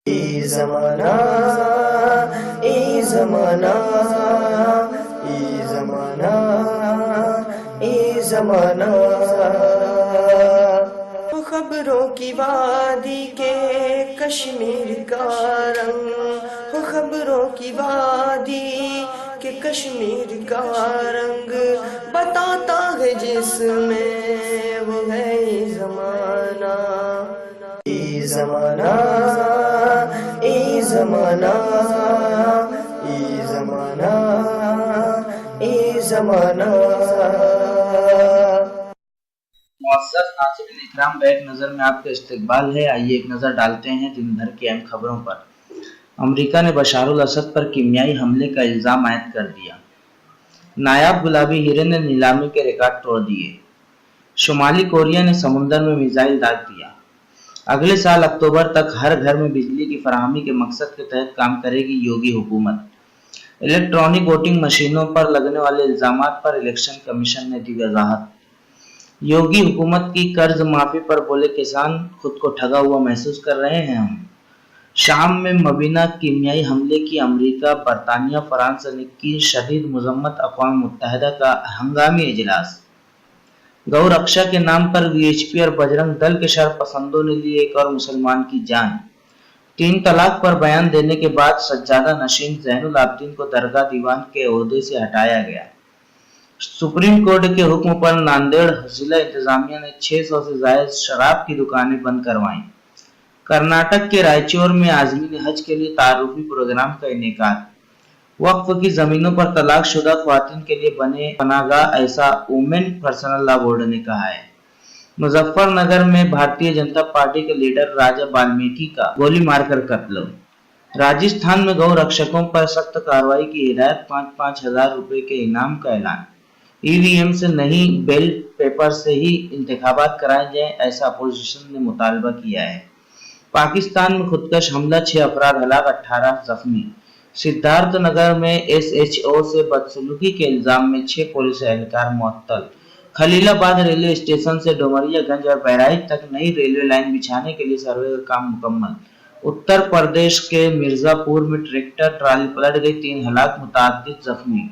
ای زمانہ ای زمانہ ای زمانہ ای زمانہ، خبروں کی وادی کے کشمیر کا رنگ، خبروں کی وادی کے کشمیر کا رنگ بتاتا ہے جس میں وہ ہے ای زمانہ، ای زمانہ ای زمانہ ای زمانہ ای زمانہ۔ معزز ناظرین اکرام، بیک نظر میں آپ کا استقبال ہے۔ آئیے ایک نظر ڈالتے ہیں دن بھر کی اہم خبروں پر۔ امریکہ نے بشار الاسد پر کیمیائی حملے کا الزام عائد کر دیا۔ نایاب گلابی ہیرے نے نیلامی کے ریکارڈ توڑ دیے۔ شمالی کوریا نے سمندر میں میزائل داغ دیا۔ اگلے سال اکتوبر تک ہر گھر میں بجلی کی فراہمی کے مقصد کے تحت کام کرے گی یوگی حکومت۔ الیکٹرانک ووٹنگ مشینوں پر لگنے والے الزامات پر الیکشن کمیشن نے دی وضاحت۔ یوگی حکومت کی قرض معافی پر بولے کسان، خود کو ٹھگا ہوا محسوس کر رہے ہیں ہم۔ شام میں مبینہ کیمیائی حملے کی امریکہ، برطانیہ، فرانس کی شدید مذمت۔ اقوام متحدہ کا ہنگامی اجلاس۔ گو رکشا کے نام پر وی ایچ پی اور بجرنگ دل کے شر پسندوں نے لی ایک اور مسلمان کی جان۔ 3 طلاق پر بیان دینے کے بعد سجادہ نشین زین العابدین کو درگاہ دیوان کے عہدے سے ہٹایا گیا۔ سپریم کورٹ کے حکم پر ناندیڑ ضلع انتظامیہ نے 600 سے زائد شراب کی دکانیں بند کروائیں۔ کرناٹک کے رائچور میں عازمین حج کے لیے تعارفی پروگرام کا انعقاد۔ وقف کی زمینوں پر طلاق شدہ خواتین کے لیے بنے پناہ گاہ، ایسا وومن پرسنل لا بورڈ نے کہا ہے۔ مظفر نگر میں بھارتیہ جنتا پارٹی کے لیڈر راجا بالمیکی کا گولی مار کر قتل۔ راجستھان میں گو رکشکوں پر سخت کارروائی کی ہدایت، 5,000 روپے کے انعام کا اعلان۔ ای وی ایم سے نہیں، بیلٹ پیپر سے ہی انتخابات کرائے جائیں، ایسا اپوزیشن نے مطالبہ کیا ہے۔ پاکستان میں خودکش حملہ، 6 افراد ہلاک، 18 زخمی۔ سدھارتھ نگر میں ایس ایچ او سے بدسلوکی کے الزام میں 6 پولیس اہلکار معطل۔ خلیل آباد ریلوے اسٹیشن سے ڈومریا گنج اور بہرائچ تک نئی ریلوے لائن بچھانے کے لیے سروے کا کام مکمل۔ اتر پردیش کے مرزا پور میں ٹریکٹر ٹرالی پلٹ گئی، 3 ہلاک، متعدد زخمی۔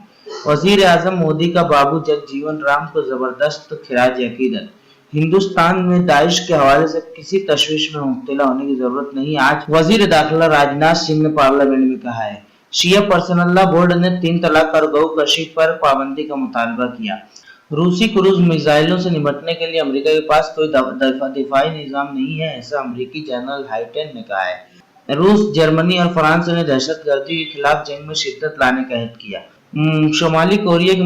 وزیر اعظم مودی کا بابو جگ جیون رام کو زبردست خراج عقیدت۔ ہندوستان میں داعش کے حوالے سے کسی تشویش میں مبتلا ہونے کی ضرورت نہیں، آج وزیر داخلہ راجناتھ سنگھ نے پارلیمنٹ میں کہا ہے۔ شیعہ پرسنل لا بورڈ نے 3 طلاق اور گو کشی پر پابندی کا مطالبہ کیا۔ روسی کروز میزائلوں سے نمٹنے کے لیے امریکہ کے پاس کوئی دفاعی نظام نہیں ہے، ایسا امریکی جنرل ہائٹن نے کہا ہے۔ روس، جرمنی اور فرانس نے دہشت گردی کے خلاف جنگ میں شدت لانے کا عہد کیا۔ شمالی کوریا کی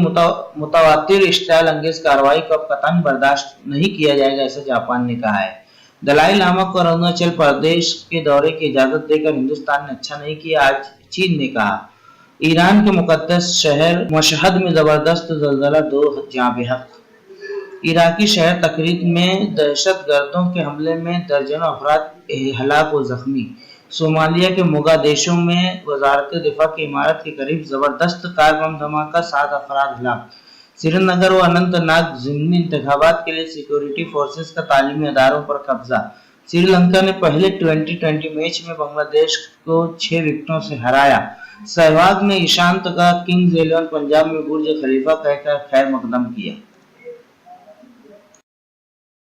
متواتر اشتعال انگیز کارروائی کو اب قطعاً برداشت نہیں کیا جائے گا، ایسا جاپان نے کہا ہے۔ دلائی لاما کو اروناچل پردیش کے دورے کی اجازت دے کر ہندوستان نے اچھا نہیں کیا، آج چین نے کہا۔ ایران کے مقدس شہر مشہد میں زبردست زلزلہ، 2 جاں بحق۔ عراقی شہر تکریت میں دہشت گردوں کے حملے میں درجنوں افراد ہلاک و زخمی۔ صومالیہ کے موگادیشو میں وزارت دفاع کی عمارت کے قریب زبردست کار بم دھماکہ، 7 افراد ہلاک۔ سری نگر و اننت ناگ ضمنی انتخابات کے لیے سیکورٹی فورسز کا تعلیمی اداروں پر قبضہ۔ سری لنکا نے پہلے ٹی20 میچ میں بنگلہ دیش کو 6 وکٹوں سے ہرایا۔ سہواگ نے ایشانت کا کنگز 11 پنجاب میں برج خلیفہ کہہ کر خیر مقدم کیا۔